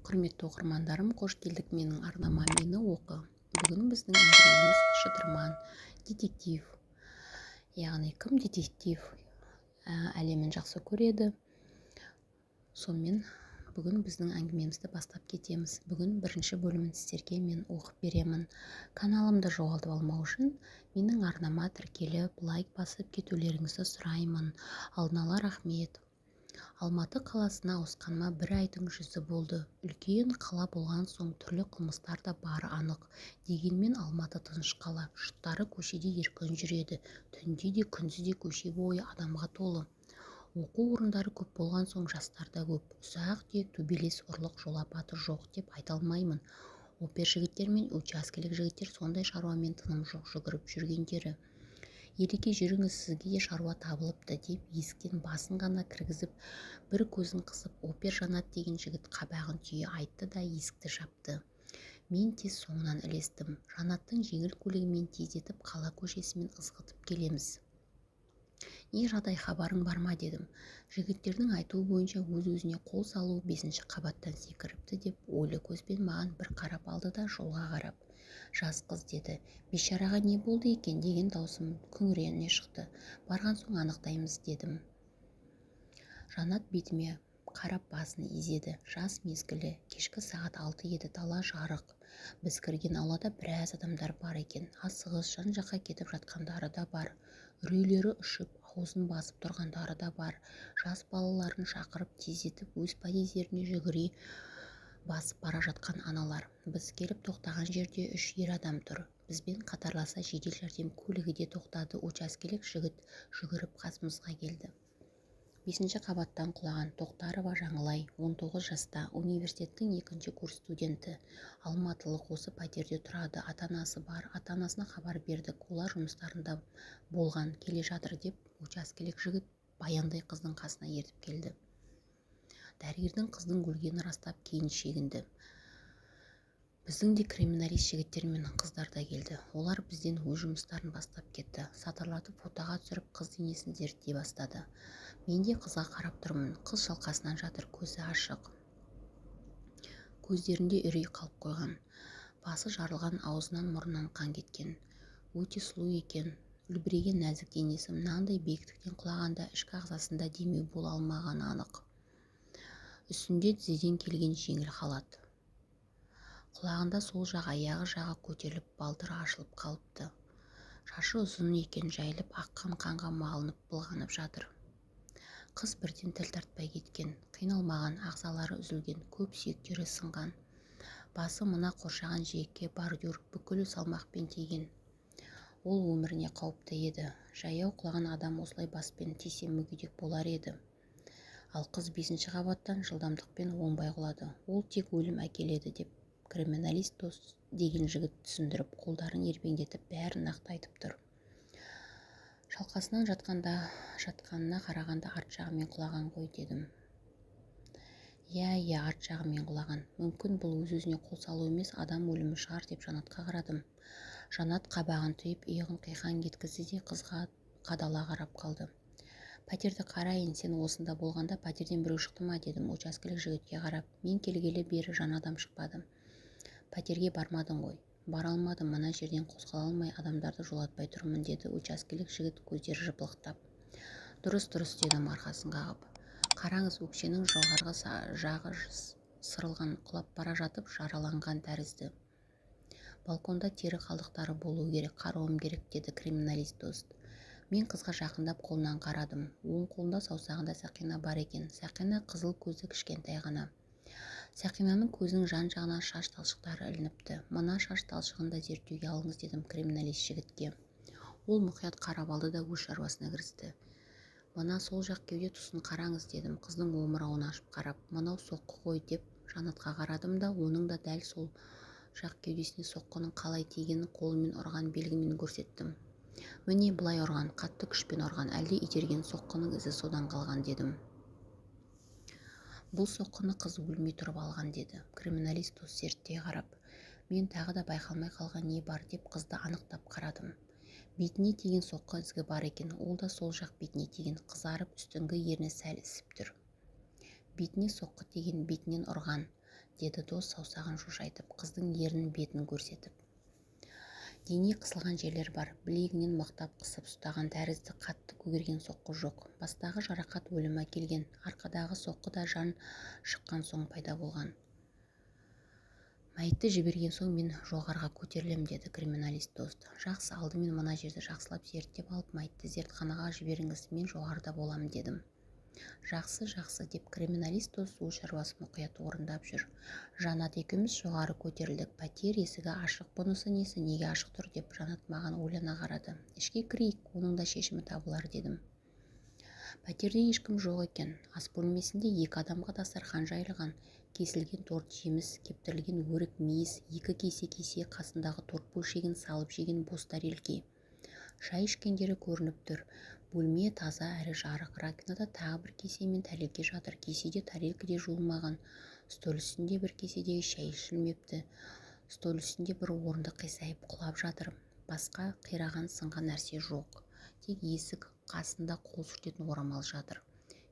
Құрметті оқырмандарым, қош келдік менің арнама, мені оқы. Бүгін біздің әңгімеміз шытырман, детектив. Яғни кім детектив әлемін жақсы көреді. Сонымен бүгін біздің әңгімемізді бастап кетеміз. Бүгін бірінші бөлімін сіздерге мен оқып беремін. Каналымды жоғалтып алмау үшін менің арнама тіркеліп, лайк басып кетулеріңізді сұраймын. Алдын ала рахмет. Алматы қаласына ауысқаныма 1 айдың жүзі болды. Үлкен қала болған соң түрлі қылмыстар да бары анық. Дегенмен Алматы тыныш қала. Жұрттары көшеде еркін жүреді. Түнде де күндіз де көше бойы адамға толы. Оқу орындары көп болған соң жастар да көп. Ұсақ түйек төбелес ұрлық жол апаты жоқ деп айта алмаймын. Опер жігіттер мен учаскелік жігіттер сондай шаруамен тыным жоқ жүгіріп жүргендері. Ереке жүріңіз, сізге де шаруа табылыпты деп есіктен басын ғана кіргізіп, бір көзін қысып, опер Жанат деген жігіт қабағын түйе айтты да есікті жапты. Мен тез соңынан ілестім. Жанаттың жеңіл көлігімен тездетіп қала көшесімен ызғытып келеміз. Не жағдай, хабарың бар ма дедім. Жігіттердің айтуы бойынша өз-өзіне қол салу 5-ші қабаттан секіріпті деп ойлы көзбен маған бір қарап алды да жолға қарап. Жас қыз деді. Бейшараға не болды екен деген даусым күңірене шықты. Барған соң анықтаймыз дедім. Жанат бетіме қарап басын изеді. Жаз мезгілі, кешкі сағат 6 еді, дала жарық. Біз кірген аулада біраз адамдар бар екен. Асығыс жан-жаққа кетіп жатқандары да бар. Үрейлері ұшып, аузын басып тұрғандары да бар. Жас балаларын шақырып тездетіп өз подъездеріне жүгіре басып бара жатқан аналар. Біз келіп тоқтаған жерде 3 ер адам тұр. Бізбен қатарласа жедел жәрдем көлігі де тоқтады. Учаскелік жігіт жүгіріп қасымызға келді. 5-ші қабаттан құлаған Тоқтарова Жаңылай, 19 жаста, университеттің 2-ші курс студенті. Алматылық, осы пәтерде тұрады, ата-анасы бар. Ата-анасына хабар бердік, олар жұмыстарында болған, келе жатыр деп учаскелік жігіт баяндай қыздың қасына ертіп келді. Дәрігердің қыздың өлгенін растап кейін шегінді. Біздің де криминалист жігіттер мен қыздар да келді. Олар бізден өз жұмыстарын бастап кетті. Сатырлатып фотоға түсіріп қыз денесін зерттей бастады. Мен де қызға қарап тұрмын. Қыз шалқасынан жатыр, көзі ашық. Көздерінде үрей қалып қойған. Басы жарылған, аузынан мұрнынан қан кеткен. Өте сұлу екен. Үлбіреген нәзік денесі мынандай биіктіктен құлағанда ішкі ағзасында демеу бола алмағаны анық. Үстінде тізеден келген жеңіл халат. Құлағында сол жақ аяғы жағы көтеріліп, балтыры ашылып қалыпты. Шашы ұзын екен, жайылып, аққан қанға малынып, былғанып жатыр. Қыз бірден тіл тартпай кеткен, қиналмаған, ағзалары үзілген, көп сүйектері сынған. Басы мына қоршаған жиекке бордюр бүкіл салмақпен тиген. Ол өміріне қауіпті еді. Жаяу құлаған адам осылай баспен тисе мүгедек болар еді. Ал қыз 5-ші қабаттан жылдамдықпен оңбай құлады. Ол тек өлім әкеледі деп криминалист дос деген жігіт түсіндіріп, қолдарын ербеңдетіп, бәрін нақты айтып тұр. Шалқасынан жатқанына қарағанда арт жағымен құлаған ғой дедім. Иә, арт жағымен құлаған. Мүмкін бұл өз-өзіне қол салу емес, адам өлімі шығар деп Жанатқа қарадым. Жанат қабағын түйіп, иығын қиқан еткізді де қызға қадала қарап қалды. Пәтерді қарайын, сен осында болғанда пәтерден біреу шықты ма дедім учаскелік жігітке қарап. Мен келгелі бері жан адам шықпады. Пәтерге бармадың ғой. Бара алмадым, мына жерден қозғала алмай адамдарды жолатпай тұрмын деді учаскелік жігіт көздері жыпылықтап. Дұрыс дедім арқасын қағып. Қараңыз, өкшенің жоғарғы жағы сырылған, құлап бара жатып жараланған тәрізді. Балконда тері қалдықтары болуы керек, қарауым керек деді криминалист дос. Мен қызға жақындап қолынан қарадым. Оң қолында саусағында сақина бар екен. Сақина қызыл көзі кішкентай ғана. Сақинаның көзінің жан-жағына шаш талшықтары ілініпті. Мына шаш талшығын да зерттеуге алыңыз дедім криминалист жігітке. Ол мұқият қарап алды да өз шаруасына кірісті. Мына сол жақ кеуде тұсын қараңыз дедім қыздың омырауын ашып қарап. Мынау соққы ғой деп Жанатқа қарадым да оның да дәл сол жақ кеудесіне соққының қалай тигенін қолымен ұрған белгімен көрсеттім. Міне былай ұрған, қатты күшпен ұрған, әлде итерген соққының ізі содан қалған дедім. Бұл соққыны қыз өлмей тұрып алған деді. Криминалист дос зерттей қарап. Мен тағы да байқалмай қалған не бар деп қызды анықтап қарадым. Бетіне тиген соққы ізгі бар екен, ол да сол жақ бетіне тиген, қызарып үстіңгі ерні сәл ісіп тұр. Бетіне соққы тиген, бетінен ұрған. деді дос саусағын шошайтып, қыздың ернін бетін көрсетіп. Дене қысылған жерлер бар, білегінен мықтап қысып ұстаған тәрізді, қатты көгерген соққы жоқ. Бастағы жарақат өлім әкелген, арқадағы соққы да жан шыққан соң пайда болған. Мәйітті жіберген соң мен жоғарға көтерілем, деді криминалист дос. Жақсы, алдымен мына жерді жақсылап зерттеп алып, мәйітті зертханаға жіберіңіз, мен жоғарыда болам, дедім. Жақсы, деп криминалист дос өз шаруасын мұқият орындап жүр. Жанат екеуміз жоғары көтерілдік. Пәтер есігі ашық. Бұнысы несі, неге ашық тұр, деп Жанат маған ойлана қарады. Ішке кірейік, оның да шешімі табылар, дедім. Пәтерде ешкім жоқ екен. Ас бөлмесінде 2 адамға дастархан жайылған. Кесілген торт, жеміс, кептірілген өрік, мейіз, 2 кесе қасындағы торт бөлшегін салып жеген бос тарелке. Шай ішкендері көрініп тұр. Бөлме таза әрі жарық. Раковинада тағы бір кесе мен тәрелке жатыр. Кеседе, тарелкеде жуылмаған. Стол үстінде бір кеседегі шай ішілмепті. Стол үстінде бір орындық қисайып құлап жатыр. Басқа қираған сынған нәрсе жоқ. Тек есік қасында қол сүртетін орамал жатыр.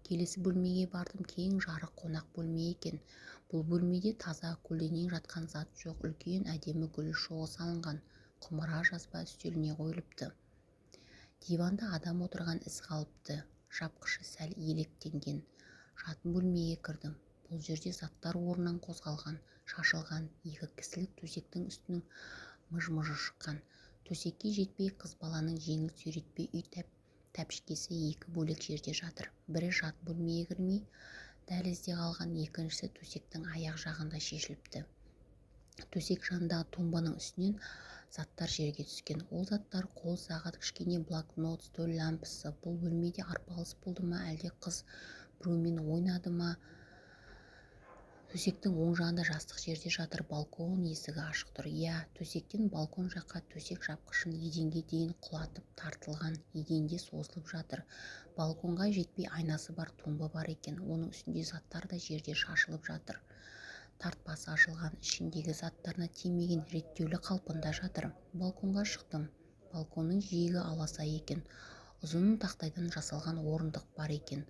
Келесі бөлмеге бардым, кең жарық қонақ бөлме екен. Бұл бөлмеде таза, көлденең жатқан зат жоқ. Үлкен әдемі гүл шоғы салынған. Құмыра жазба үстеліне қойылыпты. Диванда адам отырған із қалыпты. Жапқышы сәл иелектенген. Жатын бөлмеге кірдім. Бұл жерде заттар орнынан қозғалған, шашылған. 2 кісілік төсектің үстінің мыж-мыжы шыққан. Төсекке жетпей қыз баланың жеңіл сүйретпе үй тәпішкесі 2 бөлек жерде жатыр. Бірі жат бөлмеге кірмей дәлізде қалған, екіншісі төсектің аяқ жағында шешіліпті. Төсек жанындағы тумбаның үстінен заттар жерге түскен. Ол заттар қол сағат, кішкене блокнот, стөл лампысы. Бұл бөлмеде арпалыс болды ма, әлде қыз біреумен ойнады ма? Төсектің оң жағында жастық жерде жатыр. Балкон есігі ашық тұр. Иә, төсектен балкон жаққа төсек жапқышын еденге дейін құлатып тартылған. Еденде созылып жатыр. Балконға жетпей айнасы бар тумба бар екен. Оның үстінде заттар да жерде шашылып жатыр. Тартпасы ашылған, ішіндегі заттарына тимеген, реттеулі қалпында жатыр. Балконға шықтым. Балконның жиегі аласа екен. Ұзын тақтайдан жасалған орындық бар екен.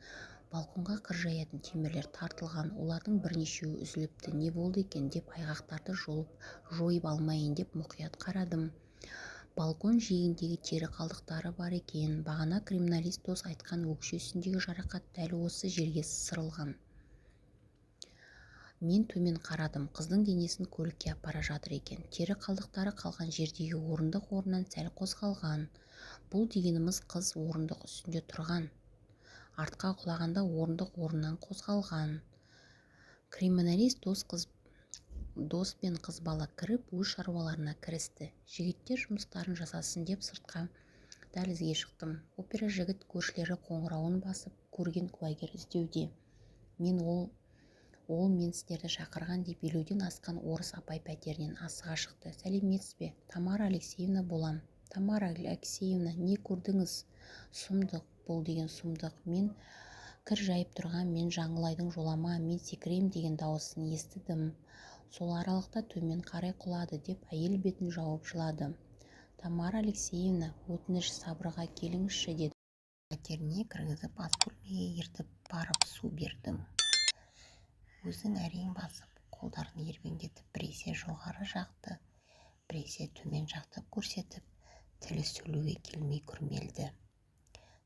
Балконға қыр жаятын темірлер тартылған, олардың бірнешеуі үзіліпті. Не болды екен деп айғақтарды жойып алмайын деп мұқият қарадым. Балкон жиегіндегі тері қалдықтары бар екен. Бағана криминалист дос айтқан өкше үстіндегі жарақат дәл осы жерге сырылған. Мен төмен қарадым. Қыздың денесін көлікке апара жатыр екен. Тері қалдықтары қалған жердегі орындық орнынан сәл қозғалған. Бұл дегеніміз қыз орындық үстінде тұрған. Артқа құлағанда орындық орнынан қозғалған. Криминалист дос пен қыз бала кіріп, өз шаруаларына кірісті. Жігіттер жұмыстарын жасасын деп сыртқа дәлізге шықтым. Опера жігіт көршілері қоңырауын басып, көрген куәгер іздеуде. Ол мен сіздерді шақырған деп елуден асқан орыс апай пәтерінен асыға шықты. Сәлеметсіз бе? Тамара Алексеевна болам. Тамара Алексеевна, не көрдіңіз? Сұмдық, бұл деген сұмдық. Мен кір жайып тұрған, мен Жаңылайдың жолама, мен секірем деген дауысын естідім. Сол аралықта төмен қарай құлады деп әйел бетін жауып жылады. Тамара Алексеевна, өтініш сабырға келіңізші, деді. Пәтеріне кіргізіп, ас бөлмеге ертіп барып су бердім. Өзін әрең басып, қолдарын ербеңдетіп, біресе жоғары жақты, біресе төмен жақты көрсетіп, тілі сөйлеуге келмей күрмелді.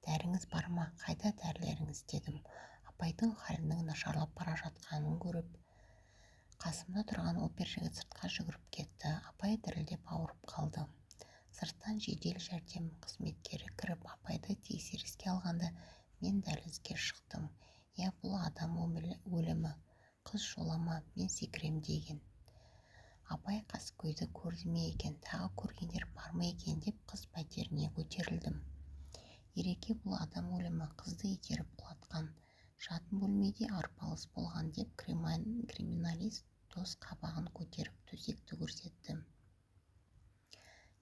Дәріңіз бар ма? Қайда дәрілеріңіз, дедім. Апайдың халінің нашарлап бара жатқанын көріп, қасымда тұрған опер жігіт сыртқа жүгіріп кетті. Апай дірілдеп ауырып қалды. Сырттан жедел жәрдем қызметкері кіріп, апайды тексеріске алғанда, мен дәлізге шықтым. Я, бұл адам өлімі, қыз жолама, мен секірем деген. Апай қаскөйді көрді ме екен, тағы көргендер бар ма екен деп қыз пәтеріне көтерілдім. Ереке, бұл адам өлімі, қызды итеріп құлатқан. Жатын бөлмеде арпалыс болған деп криминалист дос қабағын көтеріп төсекті көрсетті.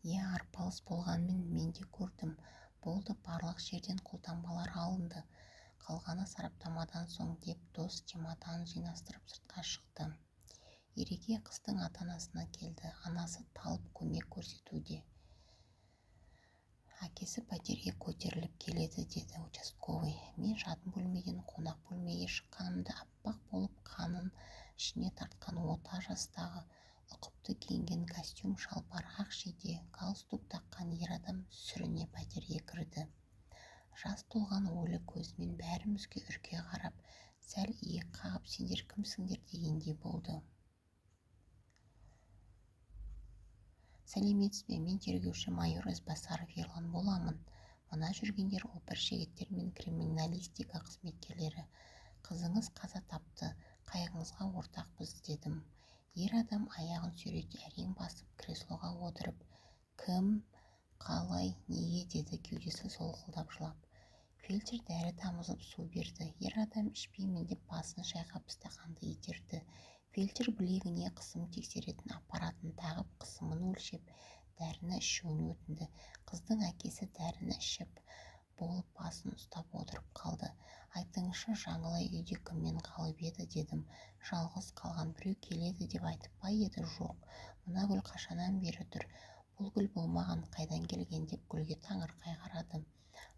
Иә, арпалыс болғанмен мен де көрдім. Болды, барлық жерден қолтаңбалар алынды. Қалғаны сараптамадан соң, деп дос чемоданын жинастырып сыртқа шықты. Ереке қыздың ата-анасына келді. Анасы талып көмек көрсетуде. Әкесі пәтерге көтеріліп келеді, деді участковый. Мен жатын бөлмеден қонақ бөлмеге шыққанымда аппақ болып қанын ішіне тартқан ота жастағы, ұқыпты киінген костюм шалбар, ақ жейде, галстук таққан ер адам сүріне пәтерге кірді. Жас толған ойлы көзімен бәрімізге үрке қарап, сәл иек қағып сендер кімсіңдер дегендей болды. Сәлеметсіз бе, мен тергеуші майор Ізбасаров Ерлан боламын. Мына жүргендер опер жігіттер мен криминалистика қызметкерлері. Қызыңыз қаза тапты, қайғыңызға ортақпыз дедім. Ер адам аяғын сүйрете әрең басып, креслоға отырып, кім, қалай, неге деді, кеудесі солқылдап жылап. Фельдшер дәрі тамызып су берді. Ер адам ішпеймін деп басын шайқап стақанды итерді. Фельдшер білегіне қысым тексеретін аппаратын тағып, қысымын өлшеп, дәріні ішуін өтінді. Қыздың әкесі дәріні ішіп болып басын ұстап отырып қалды. Айтыңызшы, Жаңылай үйде кіммен қалып еді дедім. Жалғыз қалған, біреу келеді деп айтып па еді? Жоқ, мына гүл қашаннан бері тұр. Бұл гүл болмаған, қайдан келген деп гүлге таңырқай қарады.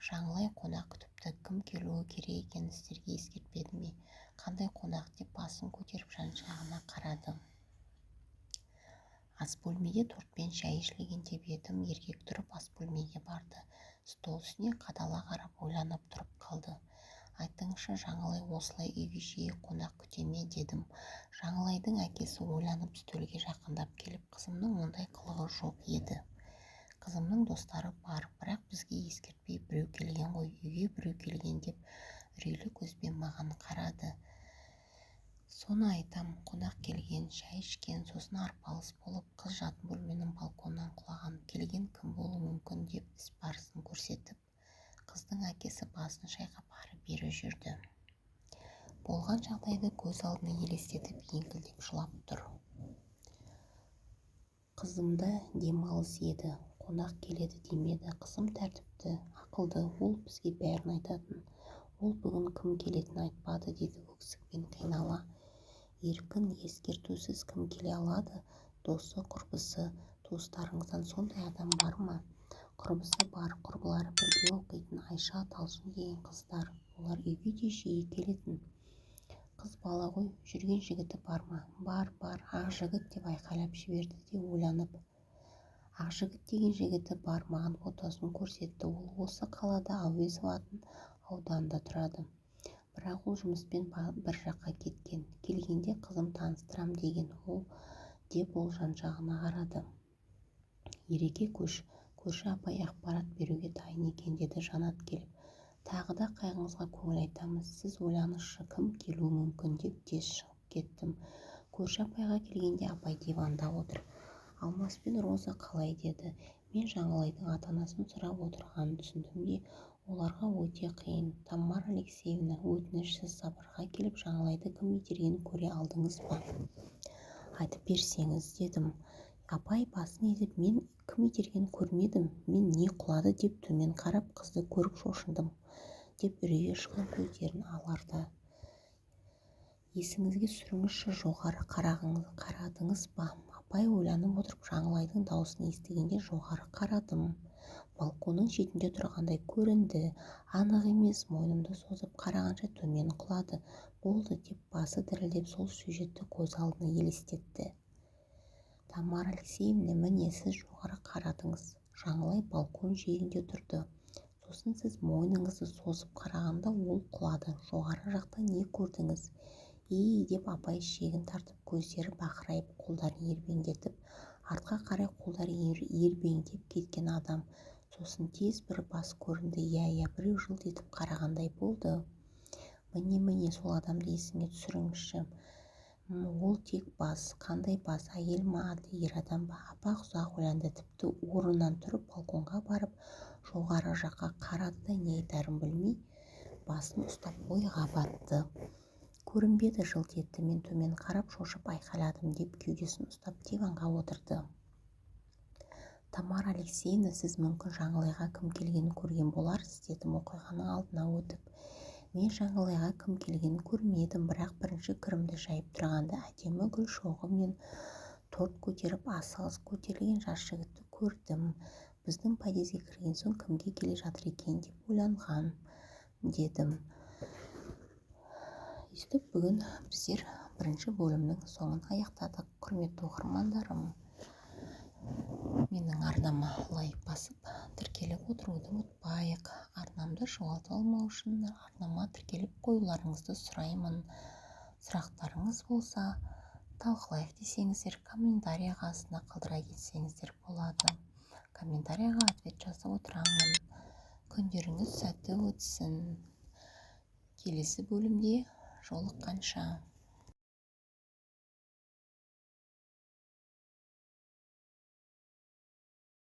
Жаңылай қонақ күтіпті, кім келуі керек екенін сіздерге ескертпеді ме? Қандай қонақ деп басын көтеріп жан-жағына қарады. Ас бөлмеде тортпен шай ішілген деп едім. Еркек тұрып ас бөлмеге барды. Стол үстіне қадала қарап ойланып тұрып қалды. Айтыңызшы, Жаңылай осылай үйге жиі қонақ күте ме дедім. Жаңылайдың әкесі ойланып үстелге жақындап келіп, қызымның ондай қылығы жоқ еді. Қызымның достары бар, бірақ бізге ескертпей біреу келген ғой, үйге біреу келген деп үрейлі көзбен маған қарады. Соны айтам, қонақ келген, шай ішкен, сосын арпалыс болып, қыз жатын бөлменің балконнан құлаған. Келген кім болуы мүмкін деп іс барысын көрсетіп, қыздың әкесі басын шайқап ары-бері жүрді. Болған жағдайды көз алдына елестетіп, еңкілдеп жылап тұр. Қызымда демалыс еді, қонақ келеді демеді. Қызым тәртіпті, ақылды, ол бізге бәрін айтатын. Ол бүгін кім келетінін айтпады деді өксікпен қинала. Еркін, ескертусіз кім келе алады? Досы, құрбысы, туыстарыңыздан сондай адам бар ма? Құрбысы бар, құрбылары бірге оқитын Айша, Талшын деген қыздар. Олар үйге де жиі келетін. Қыз бала ғой, жүрген жігіті бар ма? Бар, ақ жігіт деп айқайлап жіберді де ойланып. Ақ жігіт деген жігіті бар, маған фотосын көрсетті. Ол осы қалада Әуезов ауданында тұрады. Бірақ ол жұмыспен бір жаққа кеткен. Келгенде қызым таныстырам деген деп ол жан-жағына қарады. Ереке көрші апай ақпарат беруге дайын екен деді Жанат келіп. Тағы да қайғыңызға көңіл айтамыз. Сіз ойлаңызшы, кім келуі мүмкін деп тез шығып кеттім. Көрші апайға келгенде апай диванда отыр. Алмас пен Роза қалай деді. Мен Жаңылайдың ата-анасын сұрап отырғанын түсіндім де, оларға өте қиын. Тамара Алексеевна, өтініш, сіз сабырға келіп Жаңылайды кім итергенін көре алдыңыз ба? Айтып берсеңіз дедім. Апай басын изеп, мен кім итергенін көрмедім. Мен не құлады деп төмен қарап, қызды көріп шошындым деп үрейі ұшқан көздерін аларда. Есіңізге түсіріңізші, жоғары қарадыңыз ба? Апай ойланып отырып Жаңылайдың даусын естігенде жоғары қарадым. Балконның шетінде тұрғандай көрінді. Анық емес, мойнымды созып қарағанша төмен құлады. Болды деп басы дірілдеп сол сюжетті көз алдына елестетті. Тамара Алексеевна, міне сіз жоғары қарадыңыз. Жаңылай балкон жиегінде тұрды. Сосын сіз мойныңызды созып қарағанда ол құлады. Жоғары жақта не көрдіңіз? Деп апай шегін тартып, көздері бақырайып, қолдарын ербеңдетіп, артқа қарай қолдары ербеңдеп кеткен адам. Сосын тез бір бас көрінді. Біреу жылт етіп қарағандай болды. Міне сол адамды есіңе түсіріңізші. Ол тек бас. Қандай бас? Әйел ма, әлде ер адам ба? Апа ұзақ ойланды, тіпті орнынан тұрып балконға барып, жоғары жаққа қарады да не айтарын білмей, басын ұстап ойға батты. Көрінбеді, жылт етті. Мен төмен қарап шошып айқайладым деп кеудесін ұстап диванға отырды. Тамара Алексеевна, сіз мүмкін Жаңылайға кім келгенін көрген боларсыз дедім оқиғаның алдына өтіп. Мен Жаңылайға кім келгенін көрмедім, бірақ бірінші кірімді жайып тұрғанда әдемі гүл шоғы мен торт көтеріп асығыс көтерілген жас жігітті көрдім. Біздің подъезге кірген соң кімге келе жатыр екен деп ойланған дедім. Өстіп бүгін біздер бірінші бөлімнің соңын аяқтадық. Құрметті оқырмандарым, менің арнама лайк басып тіркеліп отыруды ұмытпайық. Арнамды жоғалтып алмау үшін арнама тіркеліп қоюларыңызды сұраймын. Сұрақтарыңыз болса, талқылайық десеңіздер, комментарияға астына қалдыра кетсеңіздер болады. Комментарияға ответ жазып отырамын. Күндеріңіз сәтті өтсін. Келесі бөлімде жолыққанша.